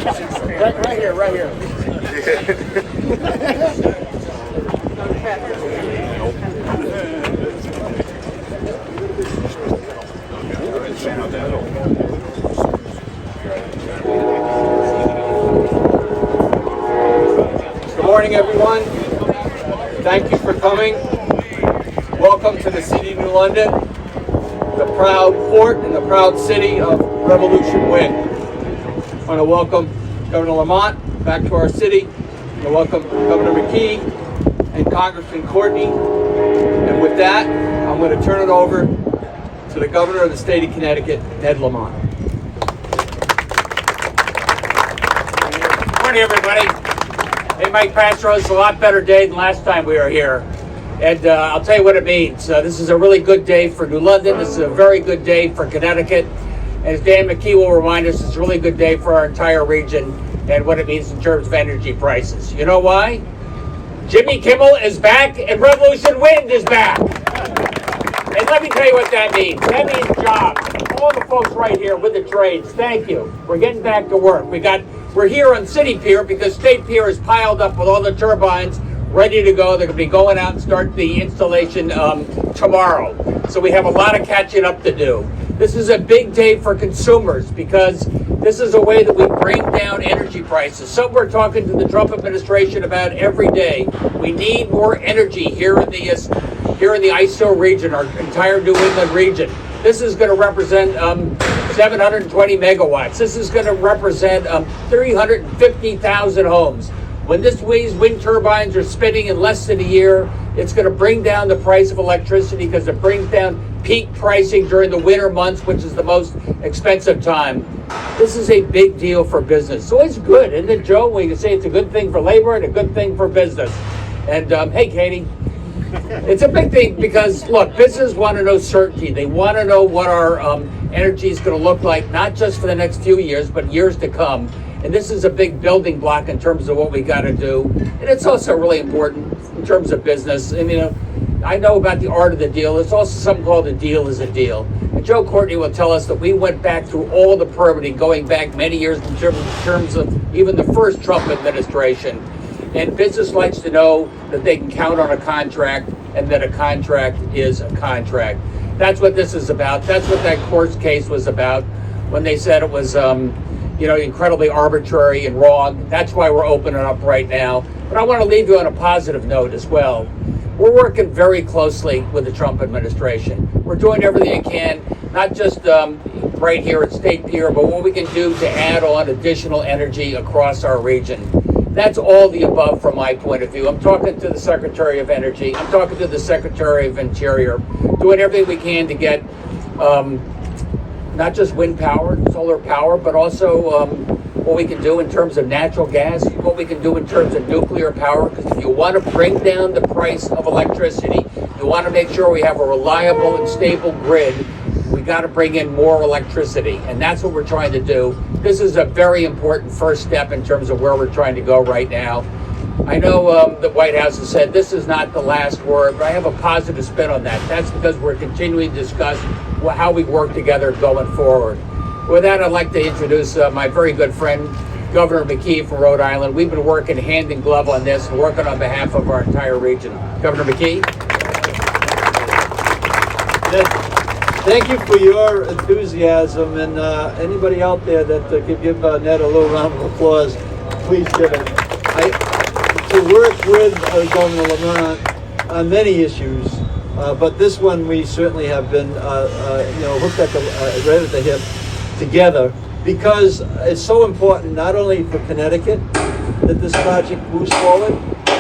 Right here, right here. Good morning, everyone. Thank you for coming. Welcome to the City of New London, the proud port and the proud city of Revolution Wind. I want to welcome Governor Lamont back to our city. I want to welcome Governor McKee and Congressman Courtney. And with that, I'm going to turn it over to the Governor of the state of Connecticut, Ned Lamont. Good morning, everybody. Hey, Mike Pastro, it's a lot better day than last time we were here. And I'll tell you what it means. This is a really good day for New London. This is a very good day for Connecticut. And as Dan McKee will remind us, it's a really good day for our entire region and what it means in terms of energy prices. You know why? Jimmy Kimmel is back and Revolution Wind is back. And let me tell you what that means. That means jobs. All the folks right here with the trades, thank you. We're getting back to work. We're here on City Pier because State Pier is piled up with all the turbines ready to go. They're going to be going out and start the installation tomorrow. So we have a lot of catching up to do. This is a big day for consumers because this is a way that we bring down energy prices. Something we're talking to the Trump administration about every day. We need more energy here in the ISO region, our entire New England region. This is going to represent 720 megawatts. This is going to represent 350,000 homes. When these wind turbines are spinning in less than a year, it's going to bring down the price of electricity because it brings down peak pricing during the winter months, which is the most expensive time. This is a big deal for business. So it's good, isn't it, Joe? We can say it's a good thing for labor and a good thing for business. And hey, Katie. It's a big thing because, look, businesses want to know certainty. They want to know what our energy is going to look like, not just for the next few years, but years to come. And this is a big building block in terms of what we got to do. And it's also really important in terms of business. And, I know about the art of the deal. There's also something called a deal is a deal. And Joe Courtney will tell us that we went back through all the permitting going back many years in terms of even the first Trump administration. And business likes to know that they can count on a contract and that a contract is a contract. That's what this is about. That's what that court case was about when they said it was, incredibly arbitrary and wrong. That's why we're opening up right now. But I want to leave you on a positive note as well. We're working very closely with the Trump administration. We're doing everything we can, not just right here at State Pier, but what we can do to add on additional energy across our region. That's all the above from my point of view. I'm talking to the Secretary of Energy. I'm talking to the Secretary of Interior, doing everything we can to get not just wind power, solar power, but also what we can do in terms of natural gas, what we can do in terms of nuclear power. Because if you want to bring down the price of electricity, you want to make sure we have a reliable and stable grid, we got to bring in more electricity, and that's what we're trying to do. This is a very important first step in terms of where we're trying to go right now. I know the White House has said this is not the last word, but I have a positive spin on that. That's because we're continuing to discuss how we work together going forward. With that, I'd like to introduce my very good friend, Governor McKee from Rhode Island. We've been working hand in glove on this and working on behalf of our entire region. Governor McKee. Thank you for your enthusiasm, and anybody out there that could give Ned a little round of applause, please give it. To work with Governor Lamont on many issues, but this one we certainly have been hooked at right at the hip together, because it's so important not only for Connecticut that this project moves forward,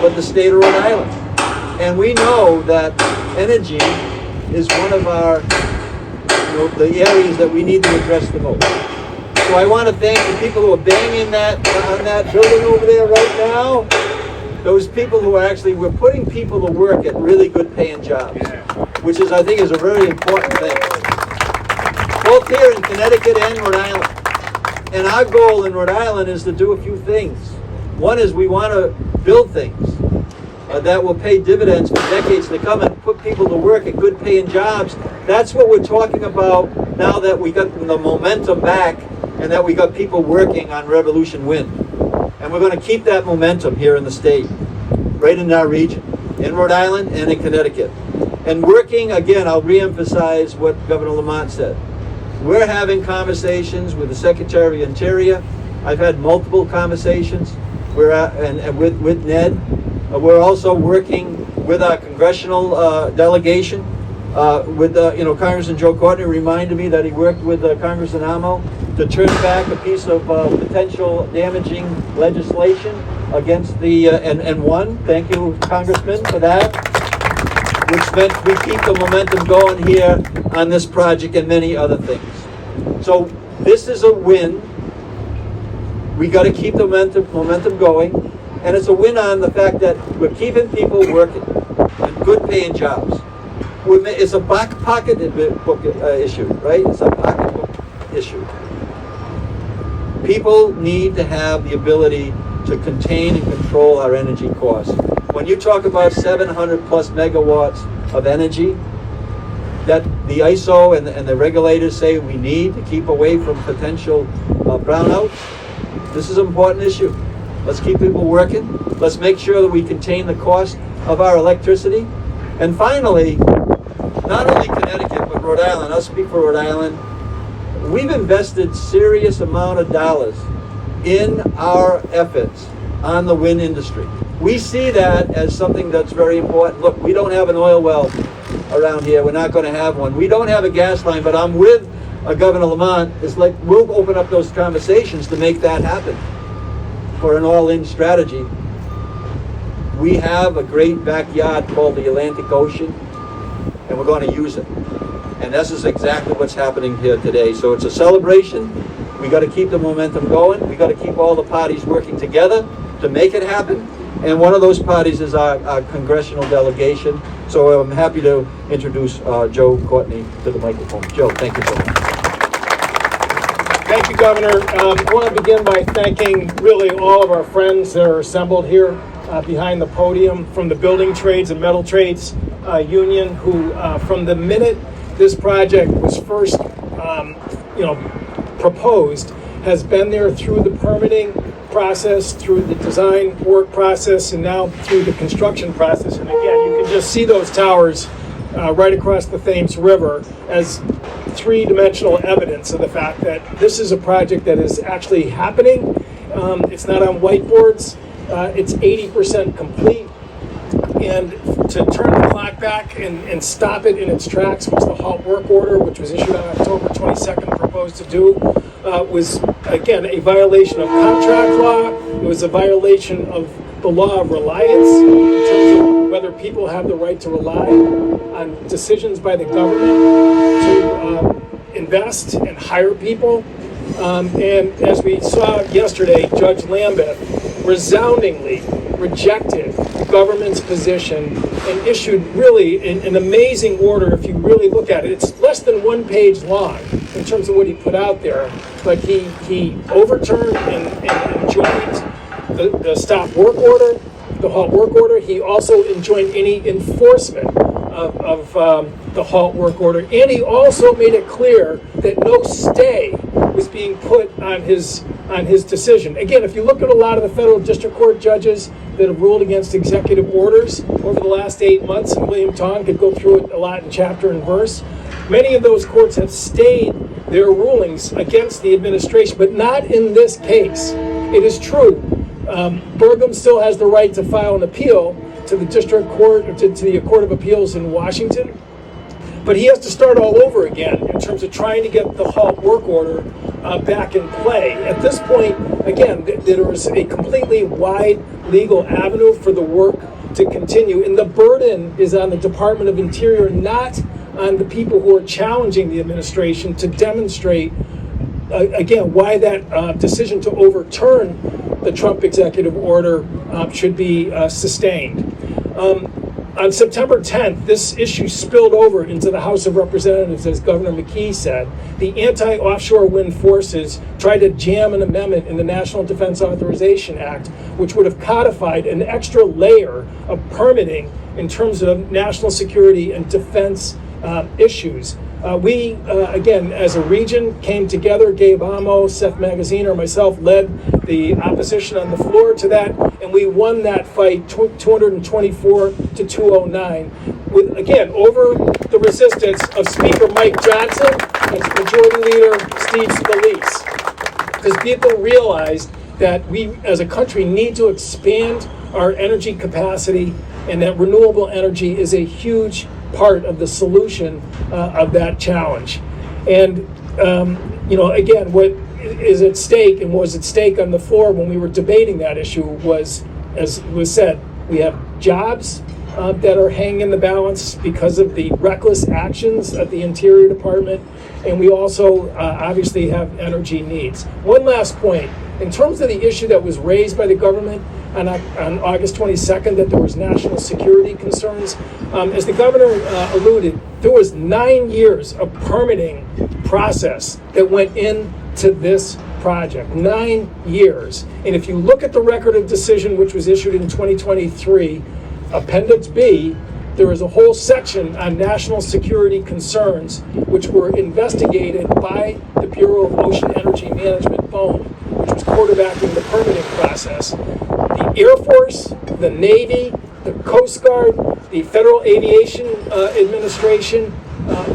but the state of Rhode Island. And we know that energy is one of our the areas that we need to address the most. So I want to thank the people who are banging on that building over there right now. Those people who we're putting people to work at really good paying jobs, which I think is a very important thing. Both here in Connecticut and Rhode Island. And our goal in Rhode Island is to do a few things. One is we want to build things that will pay dividends for decades to come and put people to work at good paying jobs. That's what we're talking about now that we got the momentum back and that we got people working on Revolution Wind. And we're going to keep that momentum here in the state, right in our region, in Rhode Island and in Connecticut. And working, again, I'll reemphasize what Governor Lamont said. We're having conversations with the Secretary of Interior. I've had multiple conversations with Ned. We're also working with our congressional delegation. Congressman Joe Courtney reminded me that he worked with Congressman Amo to turn back a piece of potential damaging legislation against the, and won. Thank you, Congressman, for that. Which meant we keep the momentum going here on this project and many other things. So this is a win. We got to keep the momentum going, and it's a win on the fact that we're keeping people working in good paying jobs. It's a pocket issue, right? It's a pocketbook issue. People need to have the ability to contain and control our energy costs. When you talk about 700 plus megawatts of energy that the ISO and the regulators say we need to keep away from potential brownouts, this is an important issue. Let's keep people working. Let's make sure that we contain the cost of our electricity. And finally, not only Connecticut, but Rhode Island, I'll speak for Rhode Island, we've invested serious amount of dollars in our efforts on the wind industry. We see that as something that's very important. Look, we don't have an oil well around here. We're not going to have one. We don't have a gas line, but I'm with Governor Lamont. It's like we'll open up those conversations to make that happen for an all-in strategy. We have a great backyard called the Atlantic Ocean, and we're going to use it. And this is exactly what's happening here today. So it's a celebration. We got to keep the momentum going. We got to keep all the parties working together to make it happen. And one of those parties is our congressional delegation. So I'm happy to introduce Joe Courtney to the microphone. Joe, thank you so much. Thank you, Governor. I want to begin by thanking really all of our friends that are assembled here behind the podium from the Building Trades and Metal Trades Union, who from the minute this project was first proposed, has been there through the permitting process, through the design work process, and now through the construction process. And again, you can just see those towers right across the Thames River as three-dimensional evidence of the fact that this is a project that is actually happening. It's not on whiteboards. It's 80% complete. And to turn the clock back and stop it in its tracks, which the halt work order, which was issued on October 22nd, proposed to do, was, again, a violation of contract law. It was a violation of the law of reliance in terms of whether people have the right to rely on decisions by the government to invest and hire people. And as we saw yesterday, Judge Lambeth resoundingly rejected the government's position and issued really an amazing order. If you really look at it, it's less than 1 page long in terms of what he put out there, but he overturned and enjoined the stop work order, the halt work order. He also enjoined any enforcement of the halt work order, and he also made it clear that no stay was being put on his decision. Again, if you look at a lot of the federal district court judges that have ruled against executive orders over the last 8 months, and William Tong could go through it a lot in chapter and verse, many of those courts have stayed their rulings against the administration, but not in this case. It is true, Burgum still has the right to file an appeal to the district court, or to the Court of Appeals in Washington, but he has to start all over again in terms of trying to get the halt work order back in play. At this point, again, there is a completely wide legal avenue for the work to continue, and the burden is on the Department of Interior, not on the people who are challenging the administration, to demonstrate, again, why that decision to overturn the Trump executive order should be sustained. On September 10th, this issue spilled over into the House of Representatives, as Governor McKee said. The anti-offshore wind forces tried to jam an amendment in the National Defense Authorization Act, which would have codified an extra layer of permitting in terms of national security and defense issues. We, again, as a region, came together. Gabe Amo, Seth Magaziner, myself led the opposition on the floor to that, and we won that fight 224 to 209, with, again, over the resistance of Speaker Mike Johnson and Majority Leader Steve Scalise. Because people realized that we, as a country, need to expand our energy capacity, and that renewable energy is a huge part of the solution of that challenge. And again, what is at stake and was at stake on the floor when we were debating that issue was, as was said, we have jobs that are hanging in the balance because of the reckless actions of the Interior Department, and we also obviously have energy needs. One last point, in terms of the issue that was raised by the government on August 22nd, that there was national security concerns. As the governor alluded, there was 9 years of permitting process that went into this project, 9 years. And if you look at the record of decision, which was issued in 2023, Appendix B, there is a whole section on national security concerns which were investigated by the Bureau of Ocean Energy Management, BOEM, which was quarterbacking the permitting process. The Air Force, the Navy, the Coast Guard, the Federal Aviation Administration,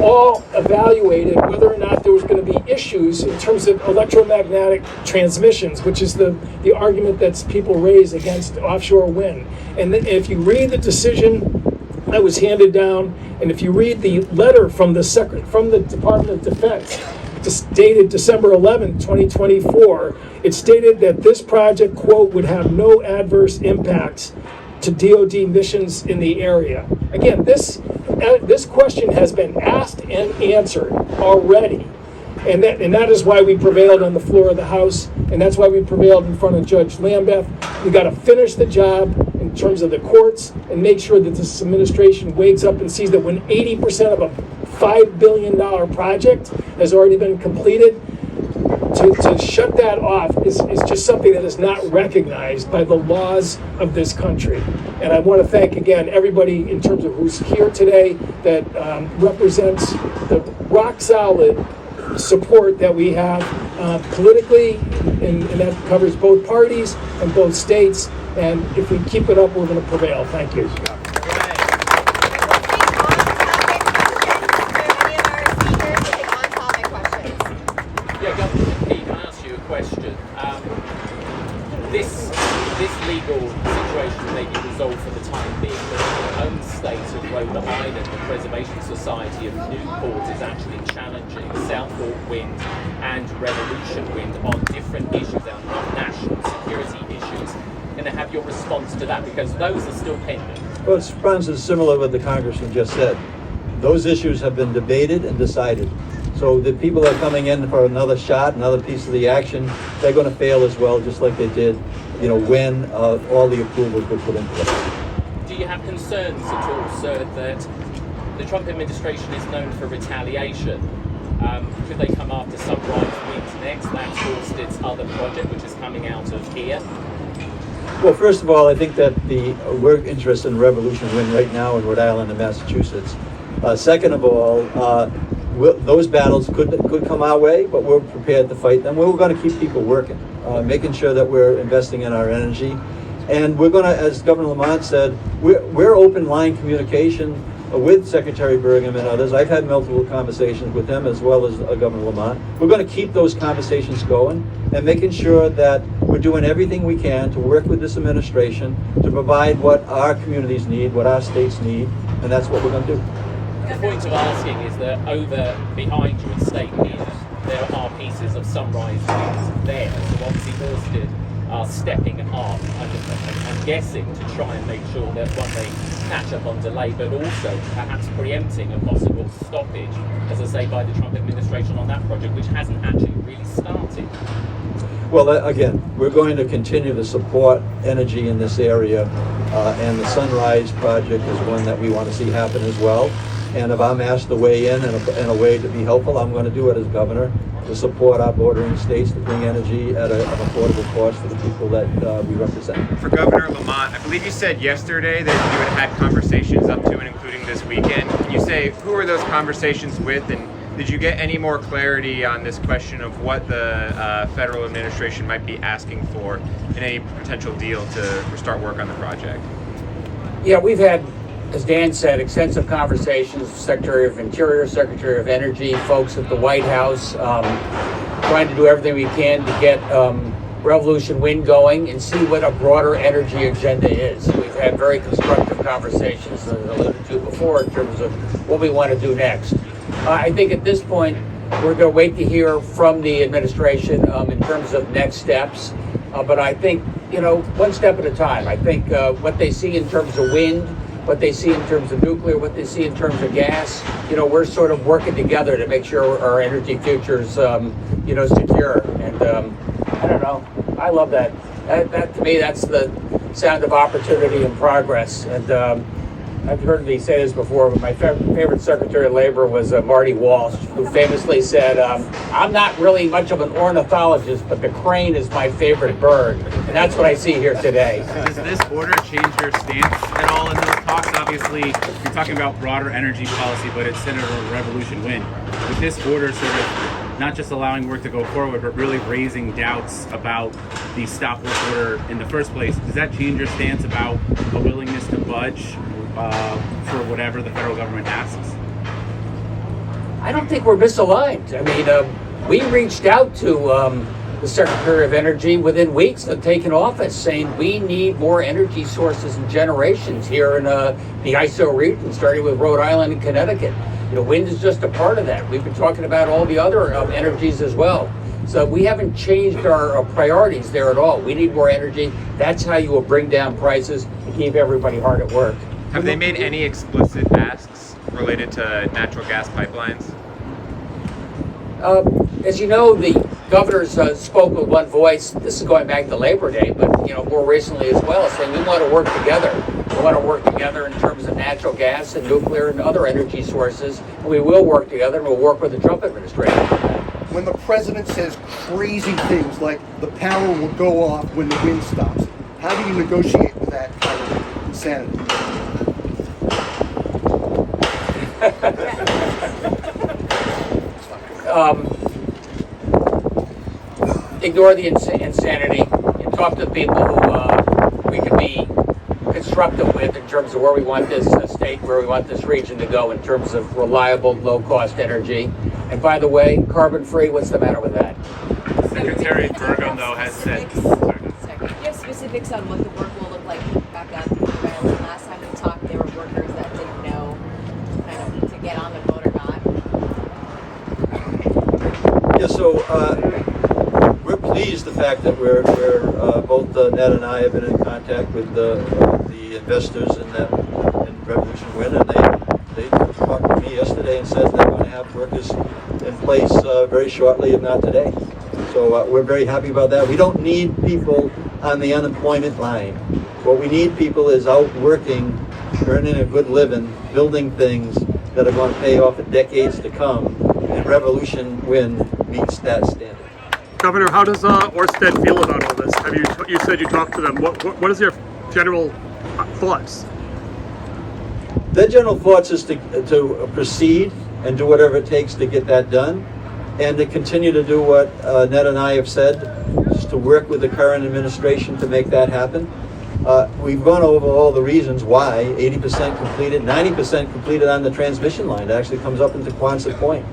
all evaluated whether or not there was going to be issues in terms of electromagnetic transmissions, which is the argument that people raise against offshore wind. And if you read the decision that was handed down, and if you read the letter from the Department of Defense, dated December 11, 2024, it stated that this project, quote, would have no adverse impacts to DoD missions in the area. Again, this question has been asked and answered already, and that is why we prevailed on the floor of the House, and that's why we prevailed in front of Judge Lambeth. We got to finish the job in terms of the courts and make sure that this administration wakes up and sees that when 80% of a $5 billion project has already been completed, to shut that off is just something that is not recognized by the laws of this country. And I want to thank again everybody in terms of who's here today that represents the rock solid support that we have politically, and that covers both parties and both states. And if we keep it up, we're going to prevail. Thank you. This legal situation may be resolved for the time being, but in the home state of Rhode Island, the Preservation Society of Newport is actually challenging South Fork Wind and Revolution Wind on different issues, on national security issues. And to have your response to that, because those are still pending. Well, its response is similar to what the Congressman just said. Those issues have been debated and decided. So the people that are coming in for another shot, another piece of the action, they're going to fail as well, just like they did, when all the approvals were put in place. Do you have concerns at all, sir, that the Trump administration is known for retaliation? Could they come after Sunrise Wind next? That's Its other project, which is coming out of here. Well, first of all, I think that we're interested in Revolution Wind right now in Rhode Island and Massachusetts. Second of all, those battles could come our way, but we're prepared to fight them. We're going to keep people working, making sure that we're investing in our energy. And we're going to, as Governor Lamont said, we're open line communication with Secretary Burgum and others. I've had multiple conversations with him as well as Governor Lamont. We're going to keep those conversations going and making sure that we're doing everything we can to work with this administration to provide what our communities need, what our states need, and that's what we're going to do. The point of asking is that over behind your estate here, there are pieces of Sunrise Wind there. So obviously Orsted are stepping up, I'm guessing, to try and make sure that one, they catch up on delay, but also perhaps preempting a possible stoppage, as I say, by the Trump administration on that project, which hasn't actually really started. Well, again, we're going to continue to support energy in this area, and the Sunrise project is one that we want to see happen as well. And if I'm asked to weigh in a way to be helpful, I'm going to do it as governor to support our bordering states to bring energy at an affordable cost for the people that we represent. For Governor Lamont, I believe you said yesterday that you had conversations up to and including this weekend. Can you say who are those conversations with, and Did you get any more clarity on this question of what the federal administration might be asking for in any potential deal to start work on the project? Yeah, we've had, as Dan said, extensive conversations with Secretary of Interior, Secretary of Energy, folks at the White House, trying to do everything we can to get Revolution Wind going and see what a broader energy agenda is. We've had very constructive conversations, as I alluded to before, in terms of what we want to do next. I think at this point, we're going to wait to hear from the administration in terms of next steps. But I think, one step at a time. I think what they see in terms of wind, what they see in terms of nuclear, what they see in terms of gas, we're sort of working together to make sure our energy future is, secure. And I don't know. I love that. That to me, that's the sound of opportunity and progress. And I've heard me say this before, but my favorite Secretary of Labor was Marty Walsh, who famously said, I'm not really much of an ornithologist, but the crane is my favorite bird. And that's what I see here today. Does this order change your stance at all in those talks? Obviously, you're talking about broader energy policy, but it's centered on Revolution Wind. With this order sort of not just allowing work to go forward, but really raising doubts about the stop work order in the first place, does that change your stance about a willingness to budge for whatever the federal government asks? I don't think we're misaligned. I mean, we reached out to the Secretary of Energy within weeks of taking office, saying we need more energy sources and generations here in the ISO region, starting with Rhode Island and Connecticut. Wind is just a part of that. We've been talking about all the other energies as well. So we haven't changed our priorities there at all. We need more energy. That's how you will bring down prices and keep everybody hard at work. Have they made any explicit asks related to natural gas pipelines? As you know, the governors spoke with one voice. This is going back to Labor Day, but more recently as well, saying we want to work together. We want to work together in terms of natural gas and nuclear and other energy sources. And we will work together, and we'll work with the Trump administration. When the president says crazy things like the power will go off when the wind stops, how do you negotiate with that kind of insanity? Ignore the insanity and talk to people who we can be constructive with in terms of where we want this state, where we want this region to go in terms of reliable, low-cost energy. And by the way, carbon-free, what's the matter with that? Secretary Burgum, though, has said... Do you have specifics on what the work will look like back on Rhode Island? Last time we talked, there were workers that didn't know kind of to get on the boat or not. Yeah, so we're pleased the fact that we're both Ned and I have been in contact with the investors in Revolution Wind, and they talked to me yesterday and said they're going to have workers in place very shortly, if not today. So we're very happy about that. We don't need people on the unemployment line. What we need people is out working, earning a good living, building things that are going to pay off in decades to come, and Revolution Wind meets that standard. Governor, how does Orsted feel about all this? You said you talked to them. What is your general thoughts? Their general thoughts is to proceed and do whatever it takes to get that done, and to continue to do what Ned and I have said, is to work with the current administration to make that happen. We've gone over all the reasons why. 80% completed, 90% completed on the transmission line. It actually comes up into Quonset Point.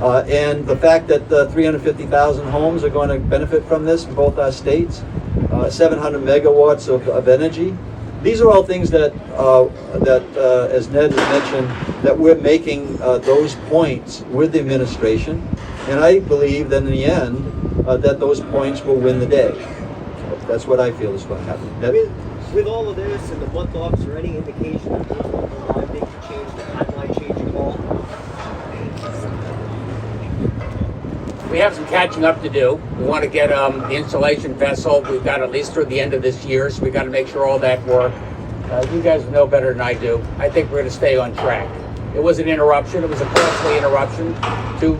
And the fact that 350,000 homes are going to benefit from this in both our states, 700 megawatts of energy. These are all things that as Ned has mentioned, that we're making those points with the administration. And I believe that in the end, that those points will win the day. So that's what I feel is going to happen. Ned? With all of this and the month off, is there any indication that those will make the change, the timeline change at all? We have some catching up to do. We want to get the installation vessel. We've got at least through the end of this year, so we've got to make sure all that works. You guys know better than I do. I think we're going to stay on track. It was an interruption. It was a costly interruption. $2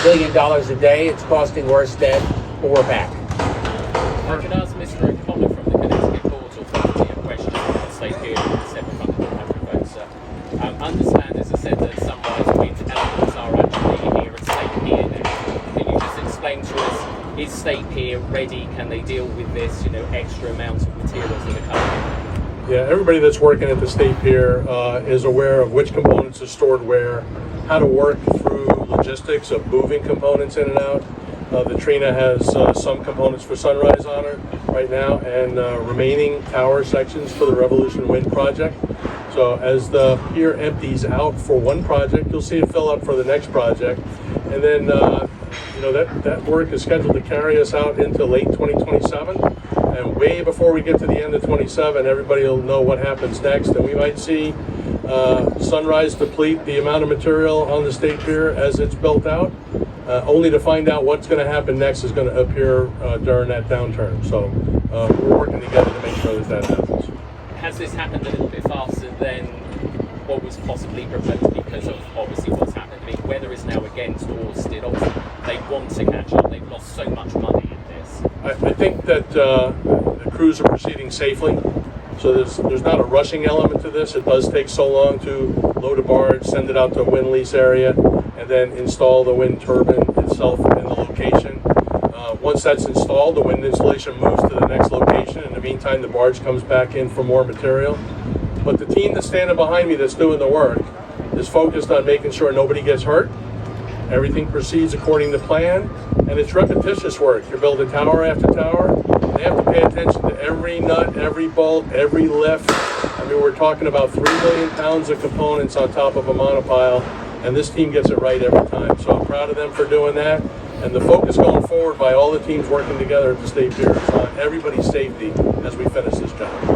billion a day. It's costing Orsted, but we're back. I could ask Mr. O'Connor from the Connecticut Port Authority a question on the state here in the 700 votes. Understand, as I said, that Sunrise Wind elements are actually here here ready? Can they deal with this, extra amounts of materials that are coming in? Yeah, everybody that's working at the State Pier is aware of which components are stored where, how to work through logistics of moving components in and out. The Trina has some components for Sunrise on it right now, and remaining tower sections for the Revolution Wind project. So as the pier empties out for one project, you'll see it fill up for the next project. And then, that work is scheduled to carry us out into late 2027. And way before we get to the end of 27, everybody will know what happens next. And we might see Sunrise deplete the amount of material on the State Pier as it's built out, only to find out what's going to happen next is going to appear during that downturn. So we're working together to make sure that happens. Has this happened a little bit faster than what was possibly proposed because of obviously what's happened? I mean, weather is now against Orsted. Obviously, they want to catch up. They've lost so much money in this. I think that the crews are proceeding safely. So there's not a rushing element to this. It does take so long to load a barge, send it out to a wind lease area, and then install the wind turbine itself in the location. Once that's installed, the wind installation moves to the next location. In the meantime, the barge comes back in for more material. But the team that's standing behind me that's doing the work is focused on making sure nobody gets hurt. Everything proceeds according to plan, and it's repetitious work. You're building tower after tower. They have to pay attention to every nut, every bolt, every lift. I mean, we're talking about 3 million pounds of components on top of a monopile, and this team gets it right every time. So I'm proud of them for doing that. And the focus going forward by all the teams working together at the State Pier is on everybody's safety as we finish this job.